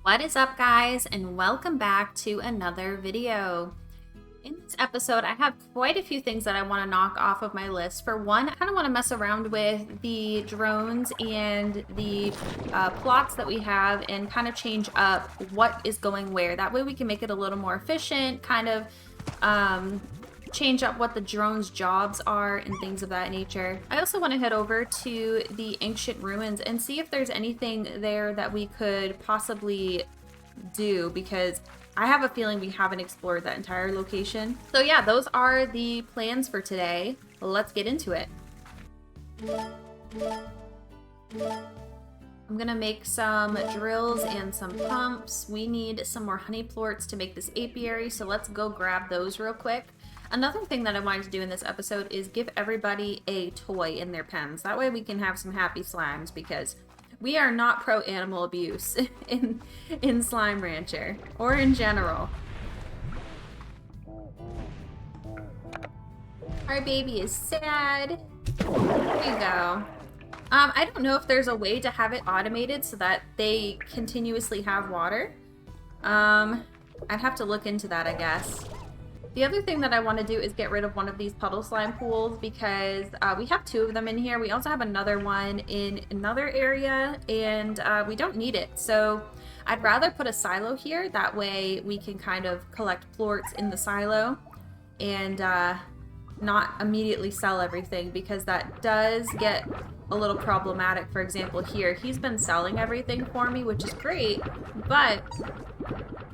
What is up, guys, and welcome back to another video. In this episode, I have quite a few things that I want to knock off of my list. For one, I kind of want to mess around with the drones and the plots that we have and kind of change up what is going where. That way we can make it a little more efficient, kind of change up what the drones' jobs are and things of that nature. I also want to head over to the ancient ruins and see if there's anything there that we could possibly do, because I have a feeling we haven't explored that entire location. So yeah, those are the plans for today. Let's get into it. I'm gonna make some drills and some pumps. We need some more honey plorts to make this apiary, so let's go grab those real quick. Another thing that I wanted to do in this episode is give everybody a toy in their pens. That way we can have some happy slimes, because we are not pro animal abuse in Slime Rancher, or in general. Our baby is sad. There you go. I don't know if there's a way to have it automated so that they continuously have water. I'd have to look into that, I guess. The other thing that I want to do is get rid of one of these puddle slime pools, because we have two of them in here. We also have another one in another area, and we don't need it. So I'd rather put a silo here. That way we can kind of collect plorts in the silo and not immediately sell everything, because that does get a little problematic. For example, here, he's been selling everything for me, which is great, but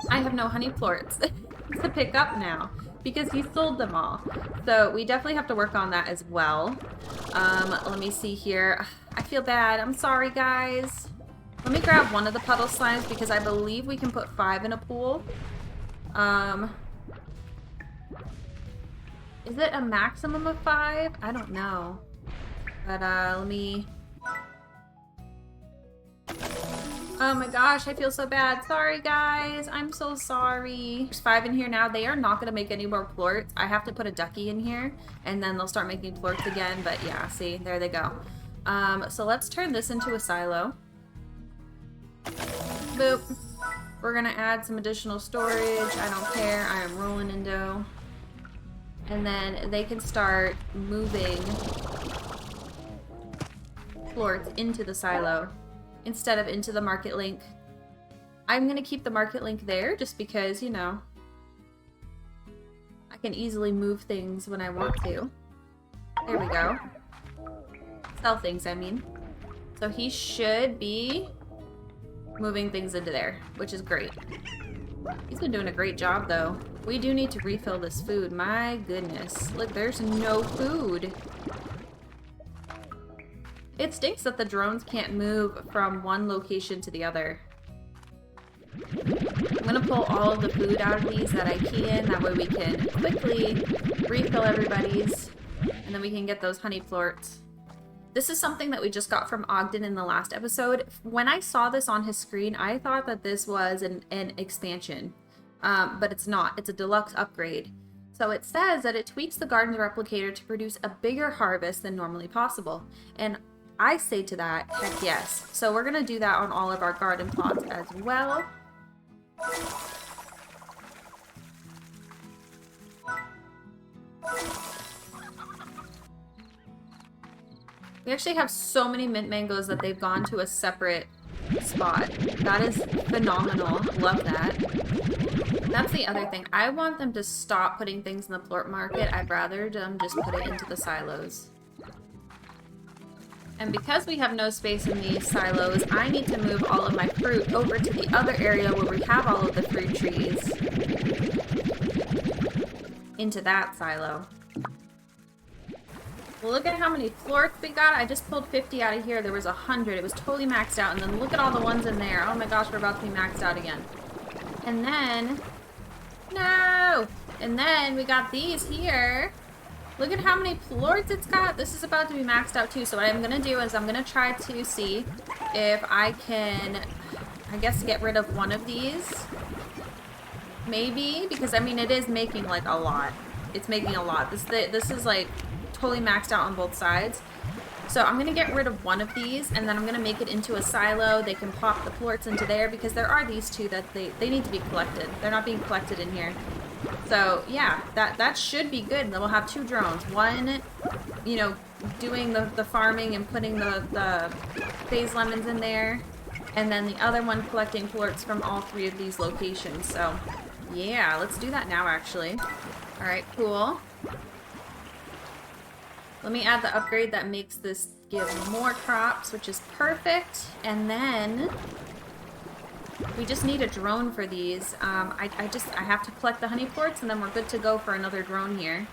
I have no honey plorts to pick up now, because he sold them all. So we definitely have to work on that as well. Let me see here. I feel bad. I'm sorry, guys. Let me grab one of the puddle slimes, because I believe we can put 5 in a pool. Is it a maximum of 5? I don't know. But let me... Oh my gosh, I feel so bad. Sorry, guys. I'm so sorry. There's 5 in here now. They are not going to make any more plorts. I have to put a ducky in here, and then they'll start making plorts again. But yeah, see, there they go. So let's turn this into a silo. Boop. We're going to add some additional storage. I don't care. I am rolling in dough. And then they can start moving plorts into the silo instead of into the market link. I'm going to keep the market link there just because, you know, I can easily move things when I want to. There we go. Sell things, I mean. So he should be moving things into there, which is great. He's been doing a great job, though. We do need to refill this food. My goodness. Look, there's no food. It stinks that the drones can't move from one location to the other. I'm gonna pull all of the food out of these that I can. That way we can quickly refill everybody's, and then we can get those honey plorts. This is something that we just got from Ogden in the last episode. When I saw this on his screen, I thought that this was an expansion, but it's not. It's a deluxe upgrade. So it says that it tweaks the garden's replicator to produce a bigger harvest than normally possible. And I say to that, heck yes. So we're going to do that on all of our garden plots as well. We actually have so many mint mangoes that they've gone to a separate spot. That is phenomenal. Love that. That's the other thing. I want them to stop putting things in the plort market. I'd rather them just put it into the silos. And because we have no space in these silos, I need to move all of my fruit over to the other area where we have all of the fruit trees. Into that silo. Well, look at how many plorts we got. I just pulled 50 out of here. There was 100. It was totally maxed out. And then look at all the ones in there. Oh my gosh, we're about to be maxed out again. And then... No! And then we got these here. Look at how many plorts it's got. This is about to be maxed out too. So what I'm going to do is I'm going to try to see if I can, I guess, get rid of one of these. Maybe. Because, I mean, it is making, like, a lot. It's making a lot. This is, like, totally maxed out on both sides. So I'm going to get rid of one of these, and then I'm going to make it into a silo. They can pop the plorts into there, because there are these two that they need to be collected. They're not being collected in here. So yeah, that should be good. And then we'll have two drones. One, you know, doing the farming and putting the phase lemons in there. And then the other one collecting plorts from all three of these locations. So yeah, let's do that now actually. Alright, cool. Let me add the upgrade that makes this give more crops, which is perfect. And then we just need a drone for these. I have to collect the honey plorts, and then we're good to go for another drone here.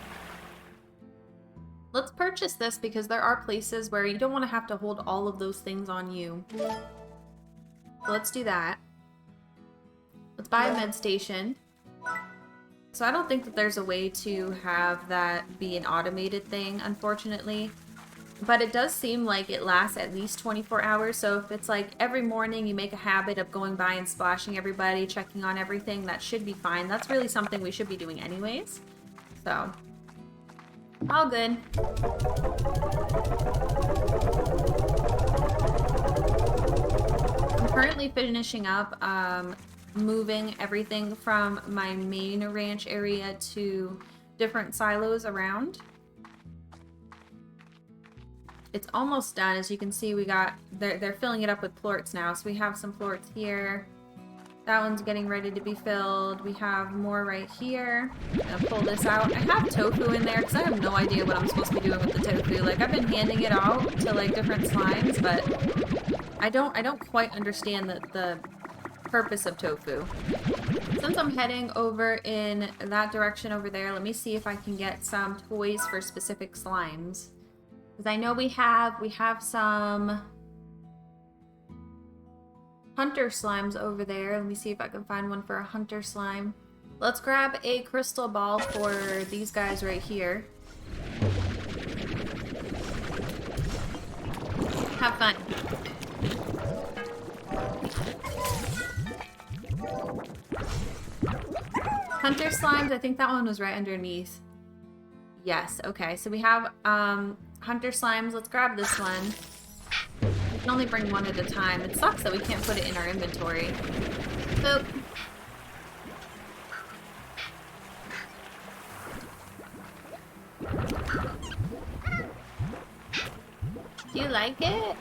Let's purchase this because there are places where you don't want to have to hold all of those things on you. So let's do that. Let's buy a med station. So I don't think that there's a way to have that be an automated thing, unfortunately. But it does seem like it lasts at least 24 hours. So if it's like every morning you make a habit of going by and splashing everybody, checking on everything, that should be fine. That's really something we should be doing anyways. So, all good. I'm currently finishing up moving everything from my main ranch area to different silos around. It's almost done. As you can see, we got they're filling it up with plorts now. So we have some plorts here. That one's getting ready to be filled. We have more right here. I'm gonna pull this out. I have tofu in there because I have no idea what I'm supposed to be doing with the tofu. Like, I've been handing it out to like different slimes, but I don't quite understand the purpose of tofu. Since I'm heading over in that direction over there, let me see if I can get some toys for specific slimes. Because I know we have some hunter slimes over there. Let me see if I can find one for a hunter slime. Let's grab a crystal ball for these guys right here. Have fun. Hunter slimes, I think that one was right underneath. Yes, okay. So we have hunter slimes. Let's grab this one. We can only bring one at a time. It sucks that we can't put it in our inventory. Boop. Do you like it?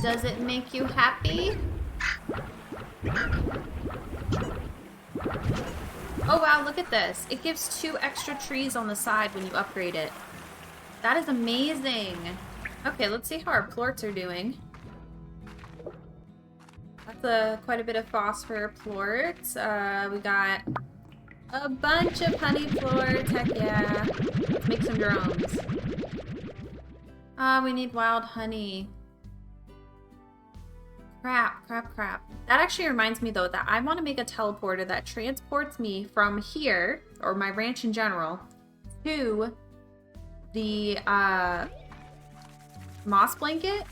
Does it make you happy? Oh wow, look at this. It gives 2 extra trees on the side when you upgrade it. That is amazing. Okay, let's see how our plorts are doing. That's quite a bit of phosphor plorts. We got a bunch of honey plorts. Heck yeah. Let's make some drones. We need wild honey. Crap. That actually reminds me though that I want to make a teleporter that transports me from here, or my ranch in general, to the moss blanket.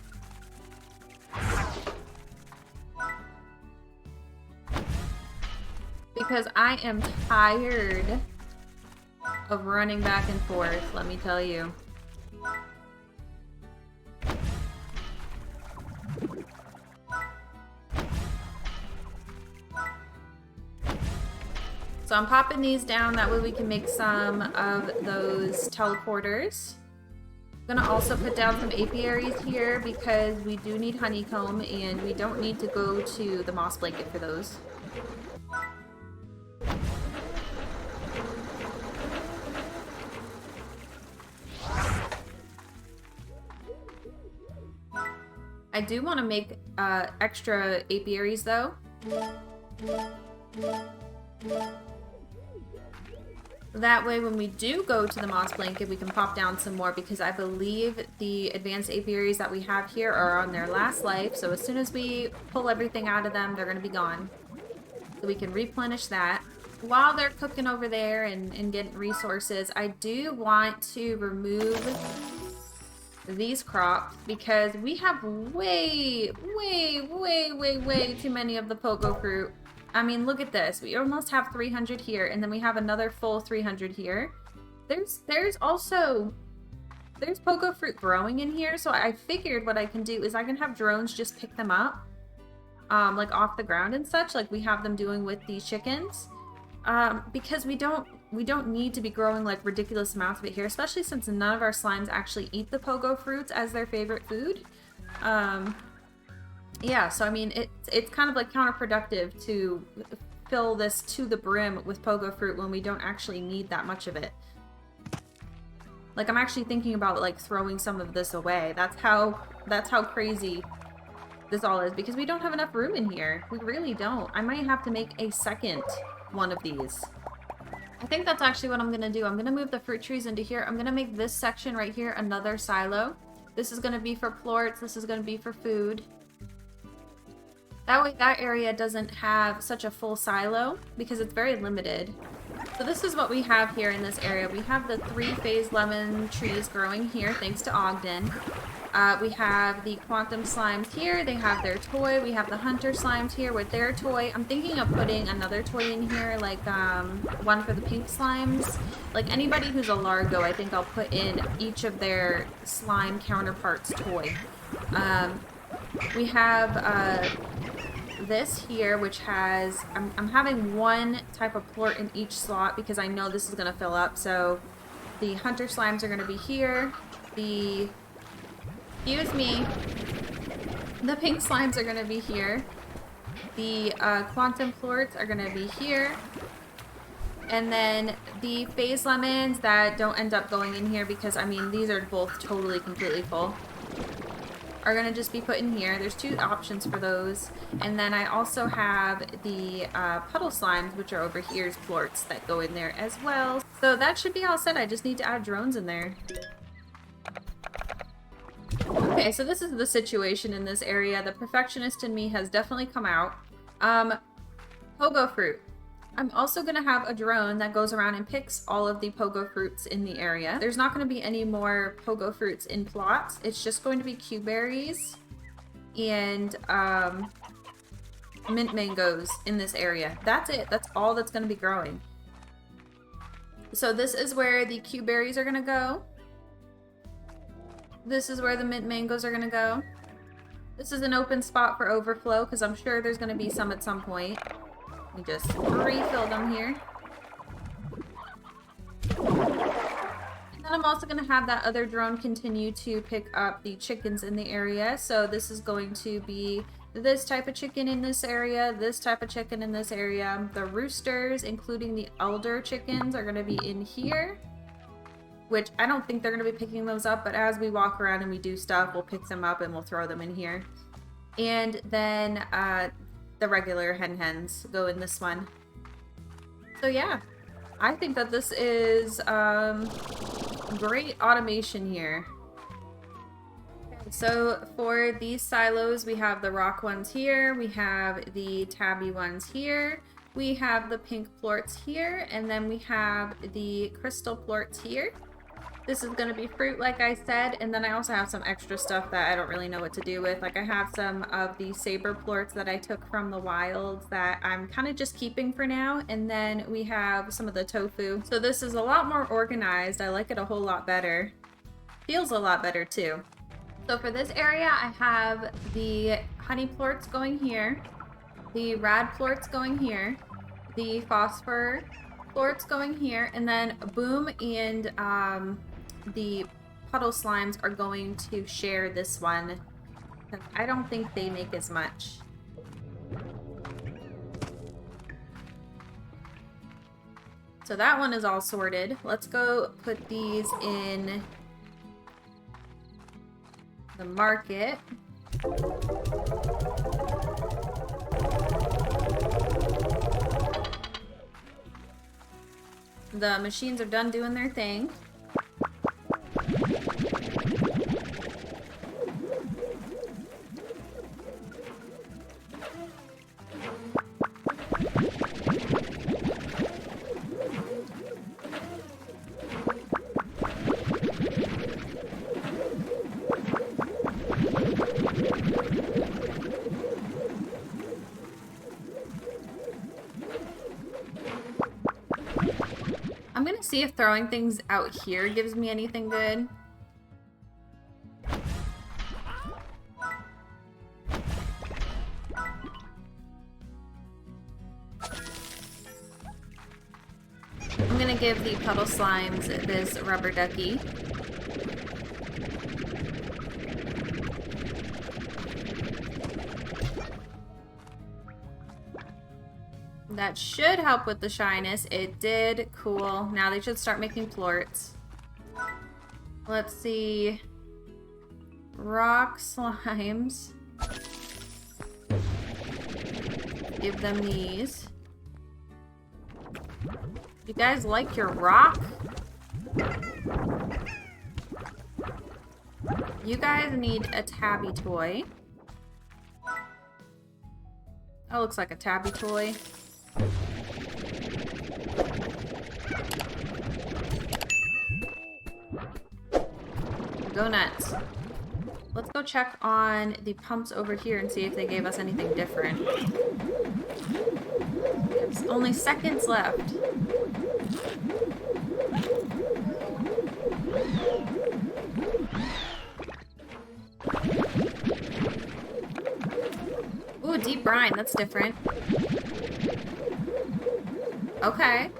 Because I am tired of running back and forth, let me tell you. So I'm popping these down, that way we can make some of those teleporters. I'm gonna also put down some apiaries here because we do need honeycomb and we don't need to go to the moss blanket for those. I do want to make extra apiaries though. That way when we do go to the moss blanket, we can pop down some more, because I believe the advanced apiaries that we have here are on their last life. So as soon as we pull everything out of them, they're going to be gone. So we can replenish that. While they're cooking over there and getting resources, I do want to remove these crops because we have way too many of the pogo fruit. I mean, look at this. We almost have 300 here, and then we have another full 300 here. There's also... There's pogo fruit growing in here, so I figured what I can do is I can have drones just pick them up, like off the ground and such, like we have them doing with these chickens, because we don't need to be growing like ridiculous amounts of it here, especially since none of our slimes actually eat the pogo fruits as their favorite food. Yeah, so I mean, it's kind of like counterproductive to fill this to the brim with pogo fruit when we don't actually need that much of it. Like, I'm actually thinking about, like, throwing some of this away. That's how crazy this all is, because we don't have enough room in here. We really don't. I might have to make a second one of these. I think that's actually what I'm going to do. I'm going to move the fruit trees into here. I'm going to make this section right here another silo. This is going to be for plorts. This is going to be for food. That way that area doesn't have such a full silo, because it's very limited. So this is what we have here in this area. We have the 3-phase lemon trees growing here, thanks to Ogden. We have the quantum slimes here. They have their toy. We have the hunter slimes here with their toy. I'm thinking of putting another toy in here, like one for the pink slimes. Like anybody who's a Largo, I think I'll put in each of their slime counterparts toy. We have this here, which has, I'm having one type of plort in each slot because I know this is going to fill up. So the hunter slimes are going to be here. The pink slimes are going to be here. The quantum plorts are going to be here. And then the phase lemons that don't end up going in here because, I mean, these are both totally, completely full, are going to just be put in here. There's 2 options for those. And then I also have the puddle slimes, which are over here as plorts that go in there as well. So that should be all set. I just need to add drones in there. Okay, so this is the situation in this area. The perfectionist in me has definitely come out. Pogo fruit. I'm also going to have a drone that goes around and picks all of the pogo fruits in the area. There's not going to be any more pogo fruits in plots. It's just going to be cuberries and mint mangoes in this area. That's it. That's all that's going to be growing. So this is where the cuberries are going to go. This is where the mint mangoes are going to go. This is an open spot for overflow because I'm sure there's going to be some at some point. We just refill them here. And then I'm also going to have that other drone continue to pick up the chickens in the area. So this is going to be this type of chicken in this area, this type of chicken in this area. The roosters, including the elder chickens, are going to be in here, which I don't think they're going to be picking those up, but as we walk around and we do stuff, we'll pick them up and we'll throw them in here. And then the regular hens go in this one. So yeah, I think that this is great automation here. Okay, so for these silos, we have the rock ones here, we have the tabby ones here, we have the pink plorts here, and then we have the crystal plorts here. This is going to be fruit, like I said, and then I also have some extra stuff that I don't really know what to do with. Like I have some of the saber plorts that I took from the wilds that I'm kind of just keeping for now, and then we have some of the tofu. So this is a lot more organized. I like it a whole lot better. Feels a lot better too. So for this area, I have the honey plorts going here, the rad plorts going here, the phosphor plorts going here, and then Boom and the puddle slimes are going to share this one. I don't think they make as much. So that one is all sorted. Let's go put these in the market. The machines are done doing their thing. see if throwing things out here gives me anything good. I'm gonna give the puddle slimes this rubber ducky. That should help with the shyness. It did. Cool. Now they should start making plorts. Let's see. Rock slimes. Give them these. You guys like your rock? You guys need a tabby toy. That looks like a tabby toy. Go nuts. Let's go check on the pumps over here and see if they gave us anything different. There's only seconds left. Ooh, deep brine. That's different. Okay.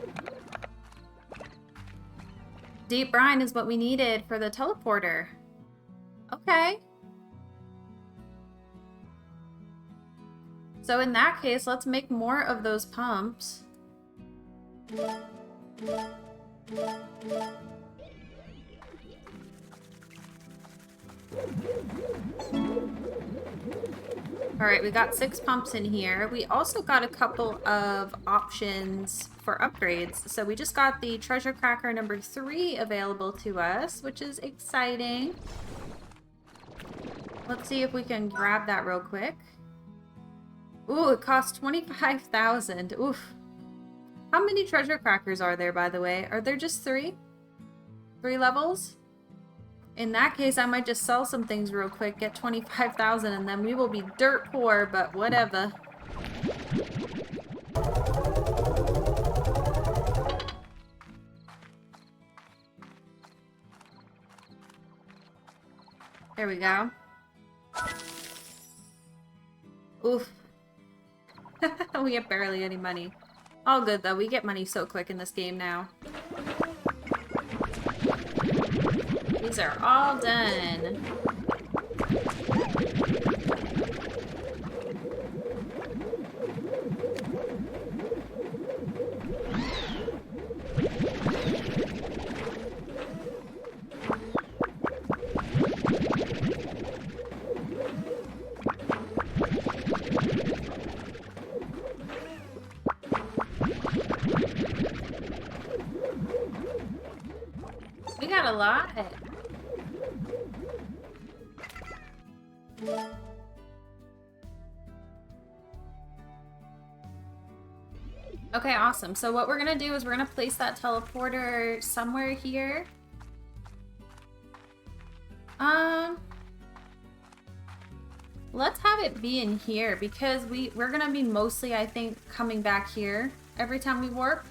Deep brine is what we needed for the teleporter. Okay. So in that case, let's make more of those pumps. Alright, we got 6 pumps in here. We also got a couple of options for upgrades. So we just got the treasure cracker number 3 available to us, which is exciting. Let's see if we can grab that real quick. Ooh, it costs 25,000. Oof. How many treasure crackers are there, by the way? Are there just 3? 3 levels? In that case, I might just sell some things real quick, get 25,000, and then we will be dirt poor, but whatever. There we go. Oof. We have barely any money. All good, though. We get money so quick in this game now. These are all done. We got a lot. Okay, awesome. So what we're gonna do is we're gonna place that teleporter somewhere here. Let's have it be in here because we're gonna be mostly, I think, coming back here every time we warp.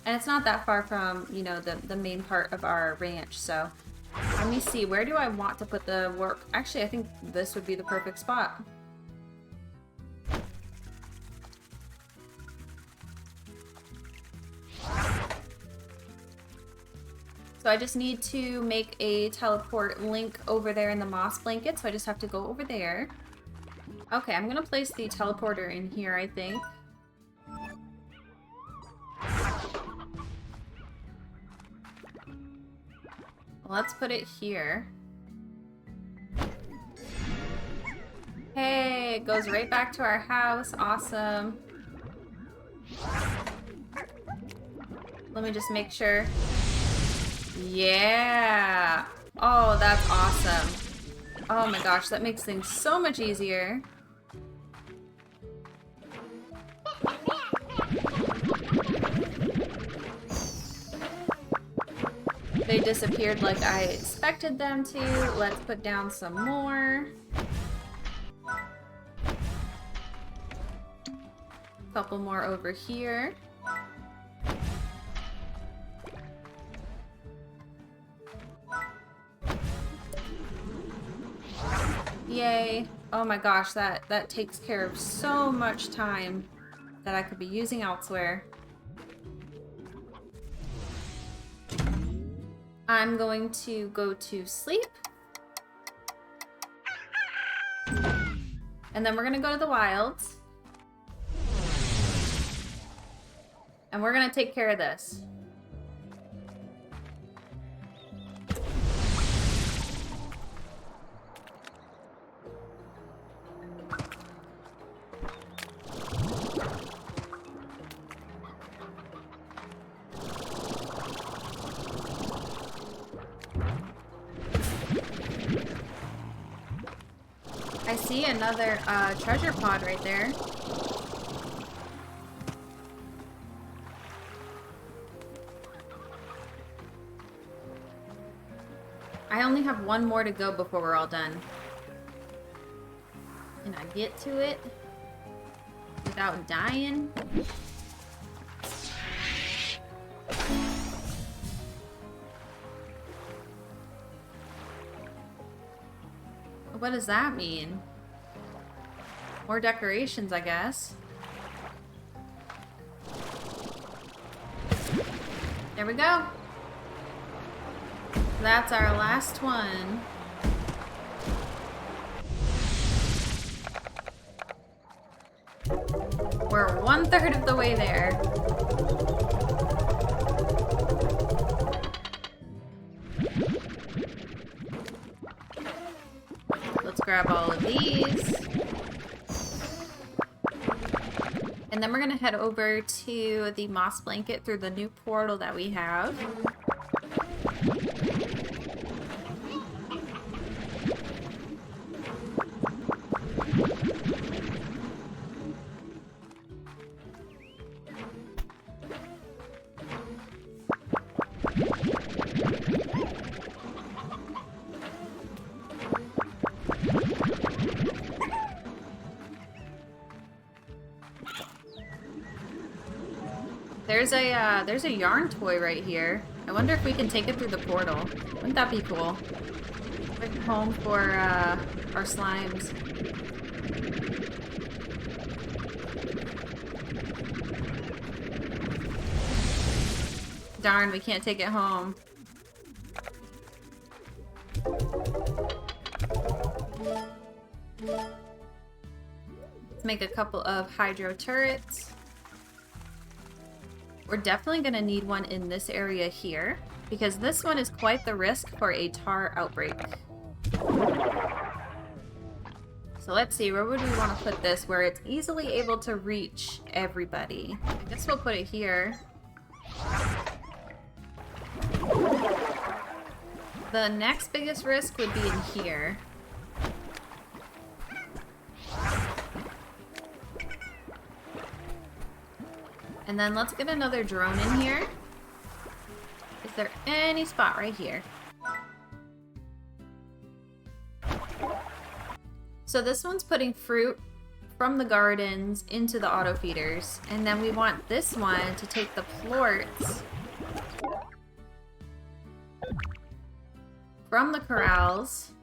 And it's not that far from, you know, the main part of our ranch. So let me see, where do I want to put the warp? Actually, I think this would be the perfect spot. So I just need to make a teleport link over there in the moss blanket. So I just have to go over there. Okay, I'm gonna place the teleporter in here, I think. Let's put it here. Hey, it goes right back to our house. Awesome. Let me just make sure. Yeah. Oh, that's awesome. Oh my gosh, that makes things so much easier. They disappeared like I expected them to. Let's put down some more. Couple more over here. Yay. Oh my gosh, that takes care of so much time that I could be using elsewhere. I'm going to go to sleep. And then we're gonna go to the wilds. And we're gonna take care of this. I see another treasure pod right there. I only have one more to go before we're all done. Can I get to it without dying? What does that mean? More decorations, I guess. There we go. That's our last one. We're 1/3 of the way there. Let's grab all of these. And then we're gonna head over to the moss blanket through the new portal that we have. There's a yarn toy right here. I wonder if we can take it through the portal. Wouldn't that be cool? Bring it home for our slimes. Darn, we can't take it home. Let's make a couple of hydro turrets. We're definitely going to need one in this area here, because this one is quite the risk for a tar outbreak. So let's see, where would we want to put this where it's easily able to reach everybody? I guess we'll put it here. The next biggest risk would be in here. And then let's get another drone in here. Is there any spot right here? So this one's putting fruit from the gardens into the auto feeders. And then we want this one to take the plorts from the corrals.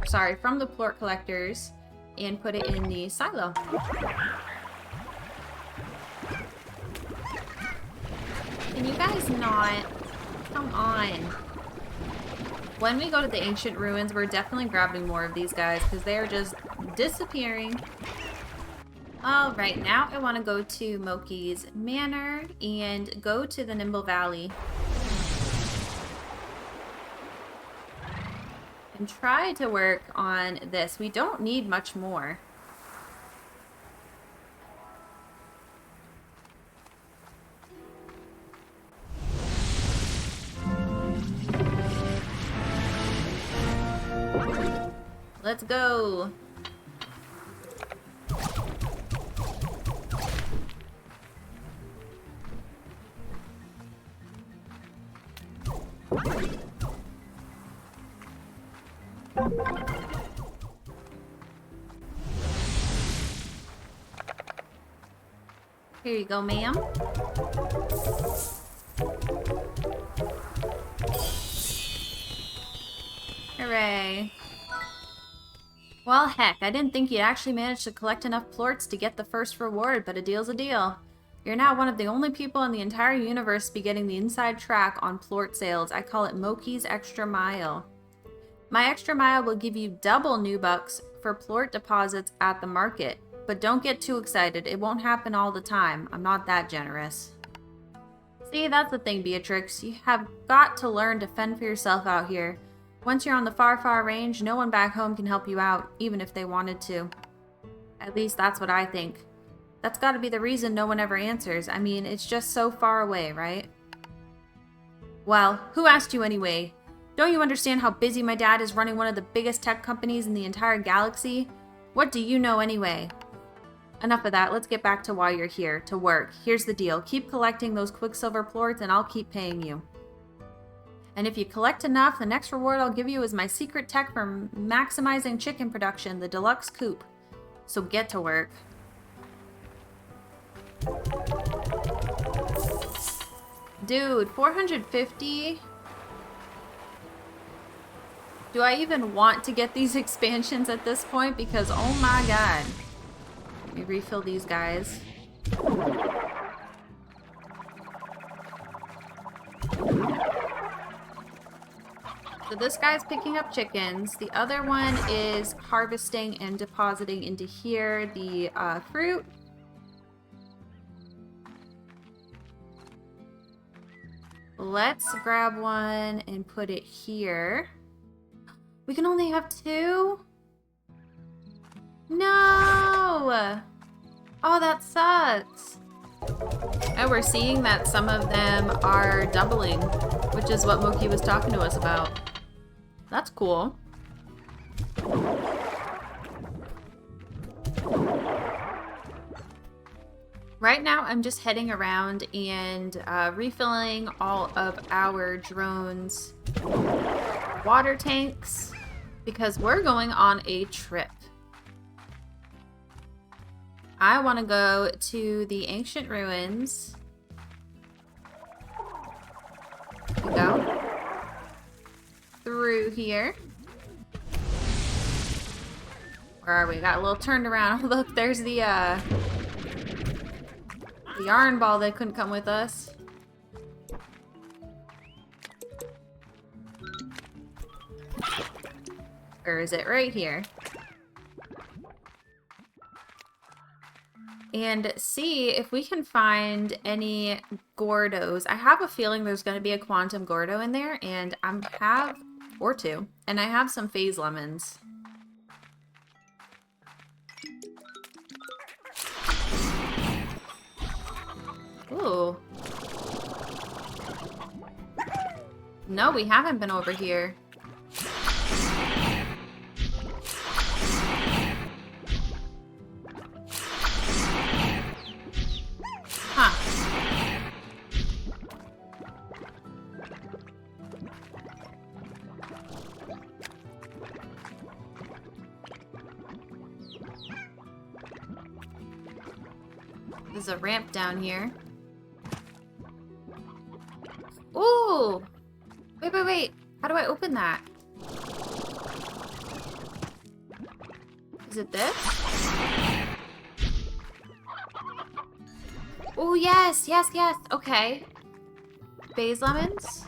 Sorry, from the plort collectors. And put it in the silo. Can you guys not? Come on. When we go to the ancient ruins, we're definitely grabbing more of these guys because they are just disappearing. Alright, now I want to go to Mochi's Manor and go to the Nimble Valley. And try to work on this. We don't need much more. Let's go. Here you go, ma'am. tray. Well, heck, I didn't think you'd actually manage to collect enough plorts to get the first reward, but a deal's a deal. You're now one of the only people in the entire universe to be getting the inside track on plort sales. I call it 𝐒𝐿𝐼's Extra Mile. My Extra Mile will give you double new bucks for plort deposits at the market. But don't get too excited. It won't happen all the time. I'm not that generous. See, that's the thing, Beatrix. You have got to learn to fend for yourself out here. Once you're on the far, far range, no one back home can help you out, even if they wanted to. At least that's what I think. That's got to be the reason no one ever answers. I mean, it's just so far away, right? Well, who asked you anyway? Don't you understand how busy my dad is running one of the biggest tech companies in the entire galaxy? What do you know anyway? Enough of that. Let's get back to why you're here, to work. Here's the deal. Keep collecting those Quicksilver plorts and I'll keep paying you. And if you collect enough, the next reward I'll give you is my secret tech for maximizing chicken production, the deluxe coop. So get to work. Dude, 450? Do I even want to get these expansions at this point? Because, oh my god. Let me refill these guys. So this guy's picking up chickens. The other one is harvesting and depositing into here the fruit. Let's grab one and put it here. We can only have 2? No! Oh, that sucks. And we're seeing that some of them are doubling, which is what Mochi was talking to us about. That's cool. Right now, I'm just heading around and refilling all of our drones' water tanks because we're going on a trip. I want to go to the ancient ruins. There we go. Through here. Where are we? Got a little turned around. Look, there's the yarn ball that couldn't come with us. Or is it right here? And see if we can find any Gordos. I have a feeling there's going to be a Quantum Gordo in there, and I have, or 2, and I have some phase lemons. Ooh. No, we haven't been over here. Huh. There's a ramp down here. Ooh! Wait, wait, wait. How do I open that? Is it this? Oh, yes, yes, yes. Okay. Phase lemons.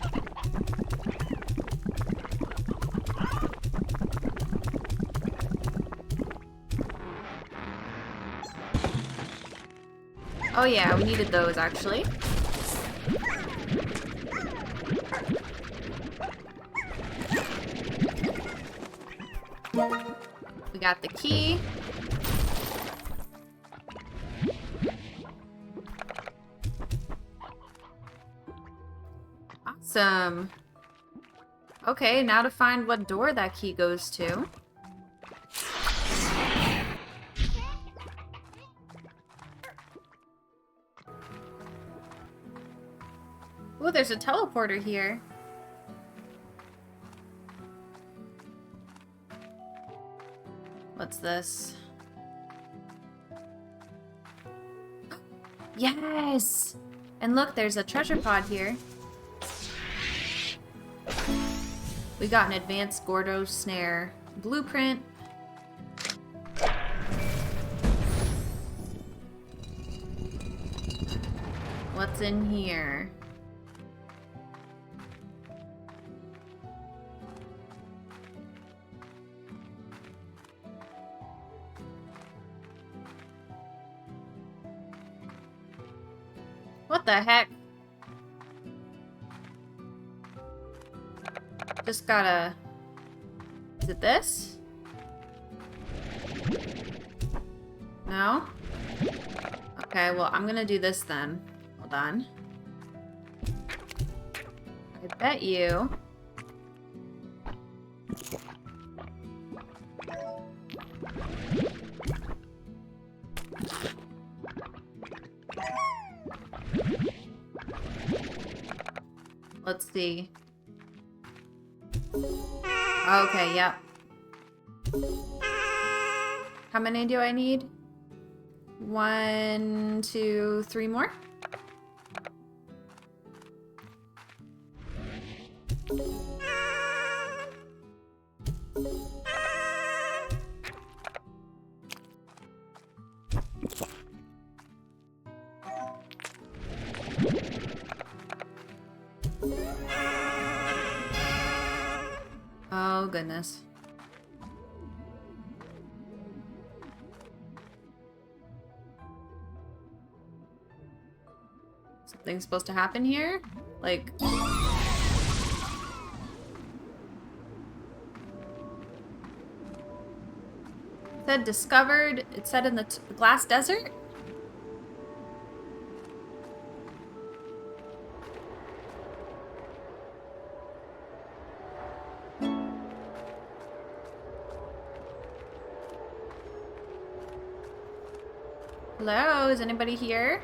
Oh yeah, we needed those actually. We got the key. Awesome. Okay, now to find what door that key goes to. Oh, there's a teleporter here. What's this? Yes! And look, there's a treasure pod here. We got an advanced Gordo snare blueprint. What's in here? What the heck? Just gotta... Is it this? No? Okay, well, I'm gonna do this then. Hold on. I bet you... Let's see. Okay, yep. How many do I need? 1, 2, 3 more? Oh, goodness. Something's supposed to happen here? Like... It said discovered. It said in the glass desert? Hello, is anybody here?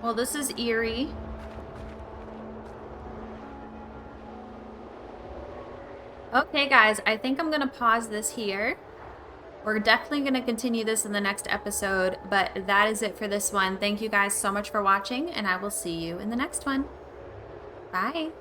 Well, this is eerie. Okay, guys, I think I'm gonna pause this here. We're definitely gonna continue this in the next episode, but that is it for this one. Thank you guys so much for watching, and I will see you in the next one. Bye.